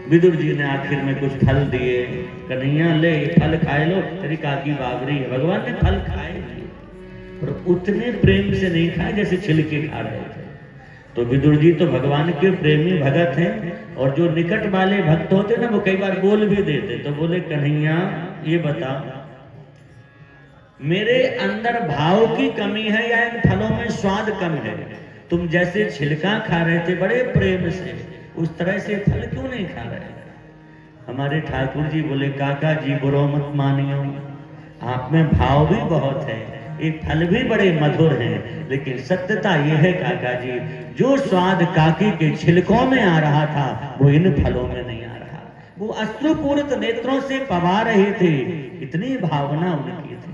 विदुर जी ने आखिर में कुछ फल दिए, कन्हैया ले फल खाए लो, तेरी काकी बाबरी है। भगवान ने फल खाए और उतने प्रेम से नहीं खाए जैसे छिलके खा रहे थे। तो विदुर जी तो भगवान के प्रेमी भगत हैं, और जो निकट वाले भक्त होते ना वो कई बार बोल भी देते। तो बोले कन्हैया ये बता, मेरे अंदर भाव की कमी है या इन फलों में स्वाद कम है? तुम जैसे छिलका खा रहे थे बड़े प्रेम से, उस तरह से फल क्यों नहीं खा रहे? हमारे ठाकुर जी बोले काका जी बुरो मत मानियो, आप में भाव भी बहुत है, ये फल भी बड़े मधुर हैं, लेकिन सत्यता ये है काका जी, जो स्वाद काकी के छिलकों में आ रहा था वो इन फलों में नहीं आ रहा। वो अश्रुपूरित नेत्रों से पवा रहे थे, इतनी भावना उनकी थी।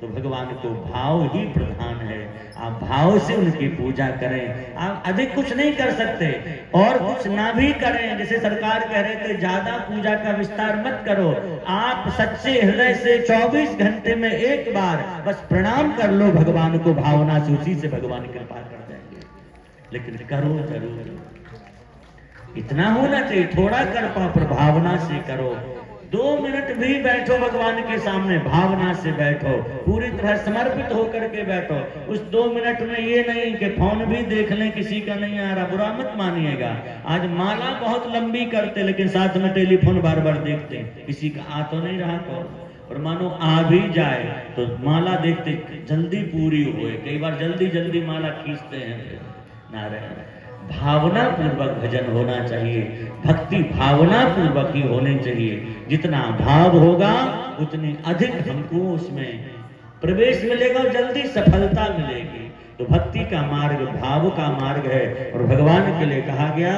तो भगवान को भाव ही प्रधान है, आप भाव से उनकी पूजा करें। आप अधिक कुछ नहीं कर सकते और कुछ ना भी करें। जैसे सरकार कह रहे थे ज्यादा पूजा का विस्तार मत करो, आप सच्चे हृदय से 24 घंटे में एक बार बस प्रणाम कर लो भगवान को, भावना से, उसी से भगवान कृपा कर देंगे। लेकिन करो जरूर, इतना होना चाहिए, थोड़ा कर पाओ पर भावना से करो। 2 मिनट भी बैठो भगवान के सामने, भावना से बैठो, पूरी तरह समर्पित होकर के बैठो। उस 2 मिनट में ये नहीं कि फोन भी देख लें, किसी का नहीं आ रहा, बुरा मत मानिएगा। आज माला बहुत लंबी करते लेकिन साथ में टेलीफोन बार बार देखते हैं, किसी का आ तो नहीं रहा कॉल, और मानो आ भी जाए तो माला देखते जल्दी पूरी होए, कई बार जल्दी जल्दी माला खींचते हैं। नारायण, भावना पूर्वक भजन होना चाहिए, भक्ति भावना पूर्वक ही होनी चाहिए। जितना भाव होगा उतनी अधिक हमको उसमें प्रवेश मिलेगा और जल्दी सफलता मिलेगी। तो भक्ति का मार्ग भाव का मार्ग है, और भगवान के लिए कहा गया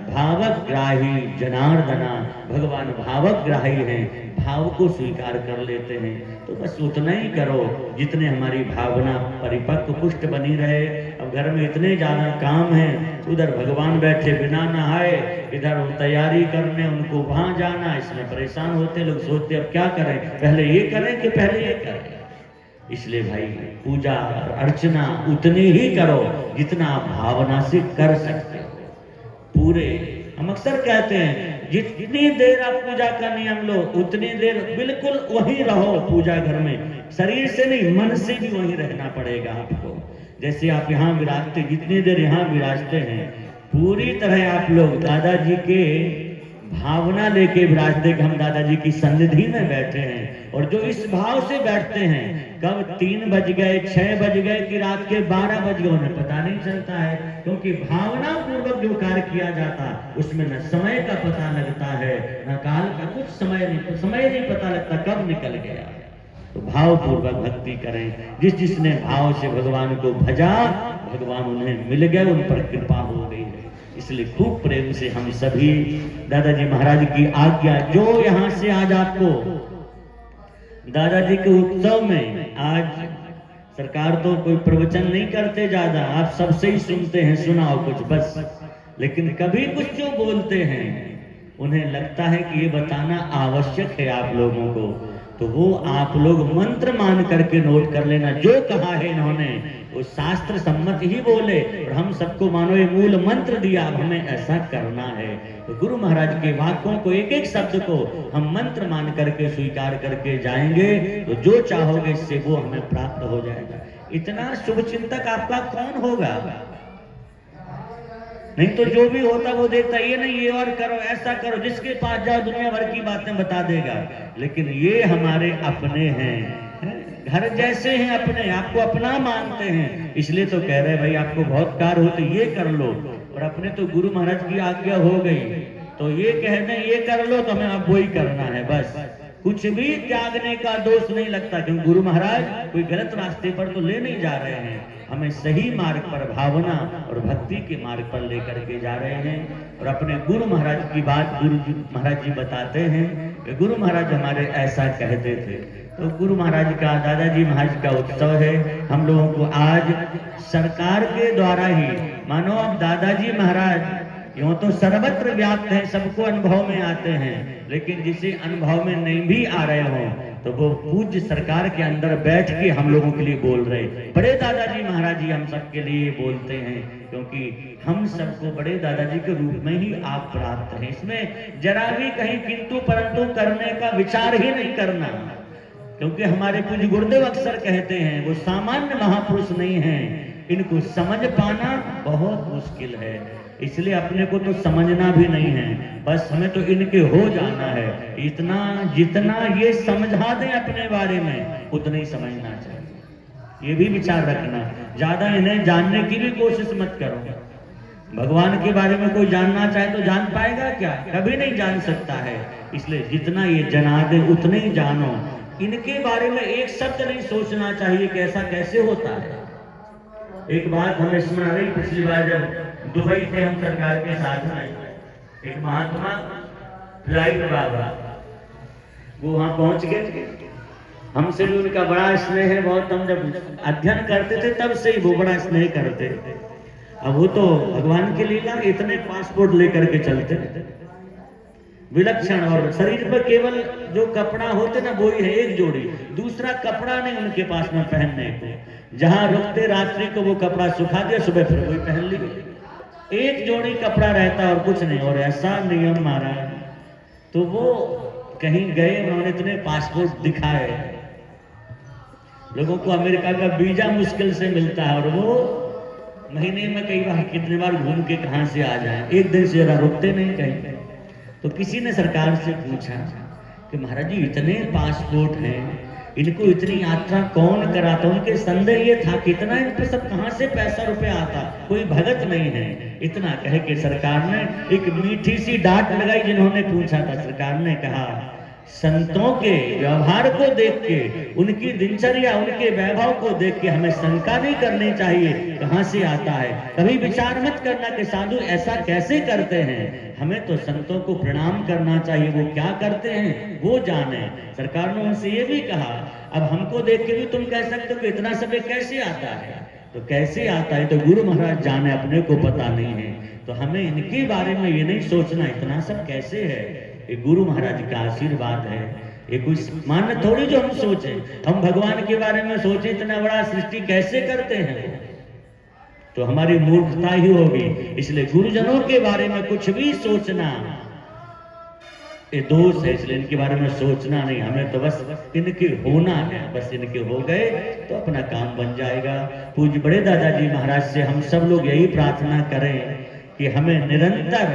भावग्राही जनार्दना, भगवान भावग्राही हैं, भाव को स्वीकार कर लेते हैं। तो बस उतना ही करो जितने हमारी भावना परिपक्व पुष्ट बनी रहे। अब घर में इतने ज्यादा काम हैं, उधर भगवान बैठे बिना नहाए, इधर तैयारी करने, उनको वहां जाना, इसमें परेशान होते लोग, सोचते अब क्या करें, पहले ये करें कि पहले ये करें। इसलिए भाई पूजा अर्चना उतनी ही करो जितना आप भावना से कर सकते हो। पूरे हम अक्सर कहते हैं जितनी देर आप पूजा का नियम लो उतनी देर बिल्कुल वहीं रहो पूजा घर में, शरीर से नहीं मन से भी वहीं रहना पड़ेगा आपको। जैसे आप यहाँ विराजते, जितनी देर यहाँ विराजते हैं पूरी तरह आप लोग दादाजी के भावना लेके विराजते कि हम दादाजी की सन्निधि में बैठे हैं, और जो इस भाव से बैठते हैं, कब 3 बज गए, 6 बज गए कि रात के 12 बज गए उन्हें पता नहीं चलता है, क्योंकि भावना पूर्वक जो कार्य किया जाता उसमें न समय का पता लगता है, न काल का कुछ समय नहीं पता लगता कब निकल गया। तो भाव पूर्वक भक्ति करें। जिसने भाव से भगवान को भजा, भगवान उन्हें मिल गए, उन पर कृपा हो गई है। इसलिए खूब प्रेम से हम सभी दादाजी महाराज की आज्ञा, जो यहाँ से आज आपको दादाजी के उत्सव में, आज सरकार तो कोई प्रवचन नहीं करते ज्यादा, आप सबसे ही सुनते हैं, सुनाओ कुछ बस, लेकिन कभी कुछ जो बोलते हैं उन्हें लगता है कि ये बताना आवश्यक है आप लोगों को, तो वो आप लोग मंत्र मान करके नोट कर लेना। जो कहा है इन्होंने वो शास्त्र सम्मत ही बोले, और हम सबको मानो ये मूल मंत्र दिया, अब हमें ऐसा करना है। तो गुरु महाराज के वाक्यों को, एक एक शब्द को हम मंत्र मान करके स्वीकार करके जाएंगे, तो जो चाहोगे इससे वो हमें प्राप्त हो जाएगा। इतना शुभ चिंतक आपका कौन होगा? नहीं तो जो भी होता वो देखता, ये नहीं ये और करो, ऐसा करो, जिसके पास जाओ दुनिया भर की बातें बता देगा। लेकिन ये हमारे अपने हैं, घर जैसे हैं, अपने आपको अपना मानते हैं, इसलिए तो कह रहे भाई आपको बहुत कार्य होते ये कर लो, और अपने तो गुरु महाराज की आज्ञा हो गई तो ये कह दें ये कर लो, तो हमें अब वही करना है बस। कुछ भी त्यागने का दोष नहीं लगता, क्योंकि गुरु महाराज कोई गलत रास्ते पर तो ले नहीं जा रहे हैं, हमें सही मार्ग पर, भावना और भक्ति के मार्ग पर लेकर के जा रहे हैं। और अपने गुरु महाराज की बात गुरु महाराज जी बताते हैं कि गुरु महाराज हमारे ऐसा कहते थे। तो गुरु महाराज का, दादाजी महाराज का उत्सव है, हम लोगों को आज सरकार के द्वारा ही, मानो अब दादाजी महाराज यूं तो सर्वत्र व्याप्त है, सबको अनुभव में आते हैं, लेकिन जिसे अनुभव में नहीं भी आ रहे हो तो वो पूज्य सरकार के अंदर बैठ के हम लोगों के लिए बोल रहे। बड़े दादाजी महाराज जी हम सब के लिए बोलते हैं, क्योंकि हम सबको बड़े दादाजी के रूप में ही आप प्राप्त हैं। इसमें जरा भी कहीं किंतु परंतु करने का विचार ही नहीं करना, क्योंकि हमारे पूज्य गुरुदेव अक्सर कहते हैं वो सामान्य महापुरुष नहीं है, इनको समझ पाना बहुत मुश्किल है। इसलिए अपने को तो समझना भी नहीं है, बस हमें तो इनके हो जाना है। इतना जितना ये समझा दें अपने बारे में उतना ही समझना चाहिए, ये भी विचार रखना। ज्यादा इन्हें जानने की भी कोशिश मत करो। भगवान के बारे में कोई जानना चाहे तो जान पाएगा क्या? कभी नहीं जान सकता है। इसलिए जितना ये जना दे उतने ही जानो। इनके बारे में एक शब्द नहीं सोचना चाहिए कि ऐसा कैसे होता है। एक बात हमें स्मरण रही, पिछली बार जब दुबई थे हम सरकार के साथ में, एक महात्मा फ्लाइट बाबा वो वहां पहुंच गए, हमसे भी उनका बड़ा स्नेह है बहुत। हम जब अध्ययन करते थे तब से ही वो बड़ा स्नेह करते। अब वो तो भगवान की लीला, इतने पासपोर्ट लेकर के चलते विलक्षण, और शरीर पर केवल जो कपड़ा होते ना वो ही है एक जोड़ी, दूसरा कपड़ा नहीं उनके पास में पहनने को। जहां रुकते रात्रि को वो कपड़ा सुखा दिया, सुबह फिर वही पहन ली, एक जोड़ी कपड़ा रहता और कुछ नहीं। और ऐसा नियम मारा तो वो कहीं गए, उन्होंने इतने पासपोर्ट दिखाए, लोगों को अमेरिका का वीजा मुश्किल से मिलता है, और वो महीने में कई बार कितने बार घूम के कहां से आ जाए, एक दिन से ज्यादा रुकते नहीं कहीं। तो किसी ने सरकार से पूछा कि महाराज जी इतने पासपोर्ट हैं, इनको इतनी यात्रा कौन कराता? उनके संदेह ये था कि इतना इन पे सब कहां से पैसा रुपया आता, कोई भगत नहीं है। इतना कह के सरकार ने एक मीठी सी डांट लगाई। जिन्होंने पूछा था, सरकार ने कहा संतों के व्यवहार को देख के, उनकी दिनचर्या, उनके वैभव को देख के हमें शंका नहीं करनी चाहिए कहां से आता है। कभी विचार मत करना कि साधु ऐसा कैसे करते हैं, हमें तो संतों को प्रणाम करना चाहिए, वो क्या करते हैं वो जाने। सरकार ने उनसे ये भी कहा, अब हमको देख के भी तुम कह सकते हो कि इतना समय कैसे आता है, तो कैसे आता है तो गुरु महाराज जाने, अपने को पता नहीं है। तो हमें इनके बारे में ये नहीं सोचना इतना सब कैसे है, ये गुरु महाराज का आशीर्वाद है। ये कोई मान्य थोड़ी जो हम सोचे, हम भगवान के बारे में सोचे इतना बड़ा सृष्टि कैसे करते हैं, तो हमारी मूर्खता ही होगी। इसलिए गुरुजनों के बारे में कुछ भी सोचना ये दोष है, इसलिए इनके बारे में सोचना नहीं, हमें तो बस इनके होना है। बस इनके हो गए तो अपना काम बन जाएगा। पूज्य बड़े दादाजी महाराज से हम सब लोग यही प्रार्थना करें कि कि हमें निरंतर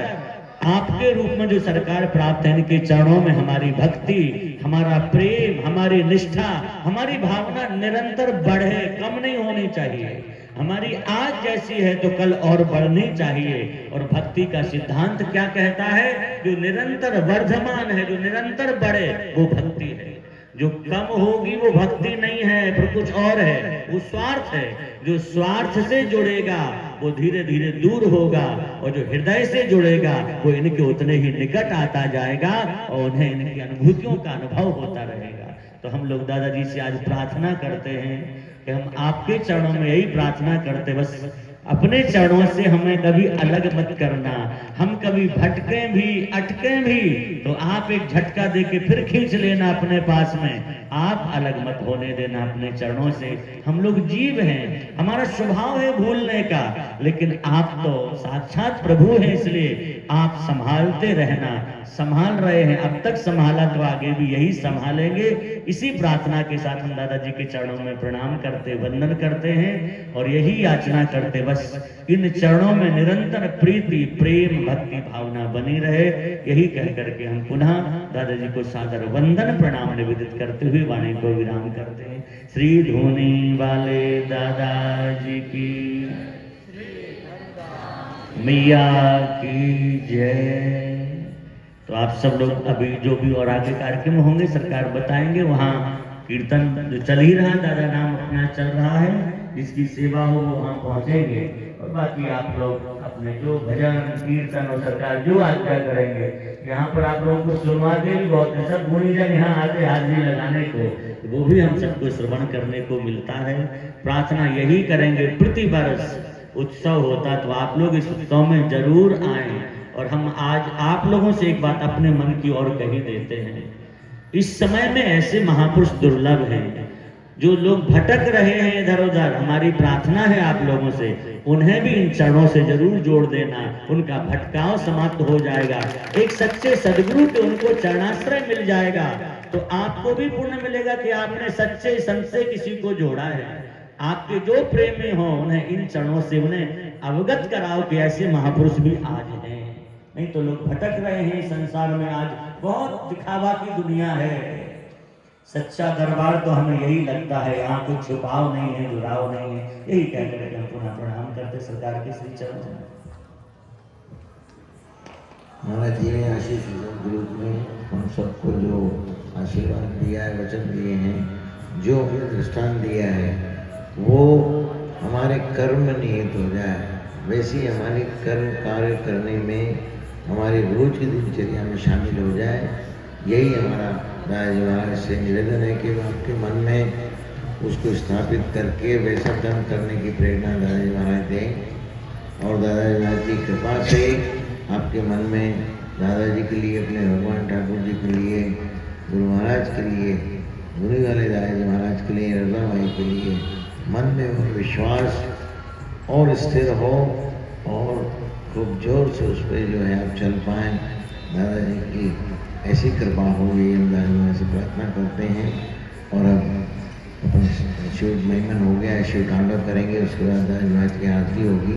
आपके रूप में जो सरकार प्राप्त है, इनके चरणों में हमारी भक्ति, हमारा प्रेम, हमारी निष्ठा, हमारी भावना निरंतर बढ़े, कम नहीं होनी चाहिए। हमारी आज जैसी है तो कल और बढ़नी चाहिए। और भक्ति का सिद्धांत क्या कहता है? जो निरंतर वर्धमान है, जो निरंतर बढ़े, वो भक्ति है। जो कम होगी वो भक्ति नहीं है, पर कुछ और है, वो स्वार्थ है। जो स्वार्थ से जुड़ेगा वो धीरे धीरे दूर होगा, और जो हृदय से जुड़ेगा वो इनके उतने ही निकट आता जाएगा और उन्हें इनकी अनुभूतियों का अनुभव होता रहेगा। तो हम लोग दादाजी से आज प्रार्थना करते हैं कि हम आपके चरणों में यही प्रार्थना करते, बस अपने चरणों से हमें कभी अलग मत करना। हम कभी भटके भी, अटके भी, तो आप एक झटका देके फिर खींच लेना अपने पास में। आप अलग मत होने देना अपने चरणों से। हम लोग जीव हैं, हमारा स्वभाव है भूलने का, लेकिन आप तो साक्षात प्रभु हैं, इसलिए आप संभालते रहना। संभाल रहे हैं, अब तक संभाला तो आगे भी यही संभालेंगे। इसी प्रार्थना के साथ हम दादाजी के चरणों में प्रणाम करते, वंदन करते हैं और यही याचना करते, बस इन चरणों में निरंतर प्रीति, प्रेम, भक्ति भावना बनी रहे। यही कह करके हम पुनः दादाजी को सादर वंदन प्रणाम निवेदित करते हुए वाणी को विराम करते हैं। श्री धूनी वाले दादाजी की, मैया की जय। तो आप सब लोग अभी जो भी और आगे कार्यक्रम होंगे सरकार बताएंगे, वहाँ कीर्तन जो चल ही रहा, दादा नाम अपना चल रहा है, जिसकी सेवा हो वो वहाँ पहुँचेंगे। और बाकी आप लोग अपने जो भजन कीर्तन और सरकार जो आज्ञा करेंगे, यहाँ पर आप लोगों को सुनवाते भी बहुत है। सब गुणीजन यहाँ आते हाजिरी लगाने को, वो भी हम सबको श्रवण करने को मिलता है। प्रार्थना यही करेंगे, प्रति वर्ष उत्सव होता तो आप लोग इस उत्सव में जरूर आए। और हम आज आप लोगों से एक बात अपने मन की ओर कही देते हैं, इस समय में ऐसे महापुरुष दुर्लभ हैं जो लोग भटक रहे हैं इधर उधर। हमारी प्रार्थना है आप लोगों से, उन्हें भी इन चरणों से जरूर जोड़ देना, उनका भटकाव समाप्त हो जाएगा। एक सच्चे सदगुरु के उनको चरणाश्रय मिल जाएगा तो आपको भी पुण्य मिलेगा कि आपने सच्चे संत से किसी को जोड़ा है। आपके जो प्रेमी हो उन्हें इन चरणों से उन्हें अवगत कराओ कि ऐसे महापुरुष भी आज हैं। नहीं तो लोग भटक रहे हैं संसार में, आज बहुत दिखावा की दुनिया है। सच्चा दरबार तो हमें यही लगता है, यहाँ कोई छुपाव नहीं है, जुड़ाव नहीं है। यही कहकर हम पुनः प्रणाम करते सरकार के श्री चरण में। महाराज जी ने आशीष गुरु ने हम सबको जो आशीर्वाद दिया है, वचन दिए हैं, जो हमें दृष्टांत दिया है, वो हमारे कर्म निहित हो जाए, वैसी हमारे कर्म कार्य करने में हमारी रोज की दिनचर्या में शामिल हो जाए। यही हमारा दादाजी महाराज से निवेदन है कि आपके मन में उसको स्थापित करके वैसा कर्म करने की प्रेरणा दादाजी महाराज दें। और दादाजी महाराज की कृपा से आपके मन में दादाजी के लिए, अपने भगवान ठाकुर जी के लिए, गुरु महाराज के लिए, गुरु वाले दादाजी महाराज के लिए, रजा भाई के लिए मन में विश्वास और स्थिर हो और खूब जोर से उस पर जो है आप चल पाएँ। दादाजी की ऐसी कृपा हो, ये हम दादाजी से प्रार्थना करते हैं। और अब अपन शिव महिमन हो गया, शिव तांडव करेंगे, उसके बाद दादाजी महाराज की आरती होगी।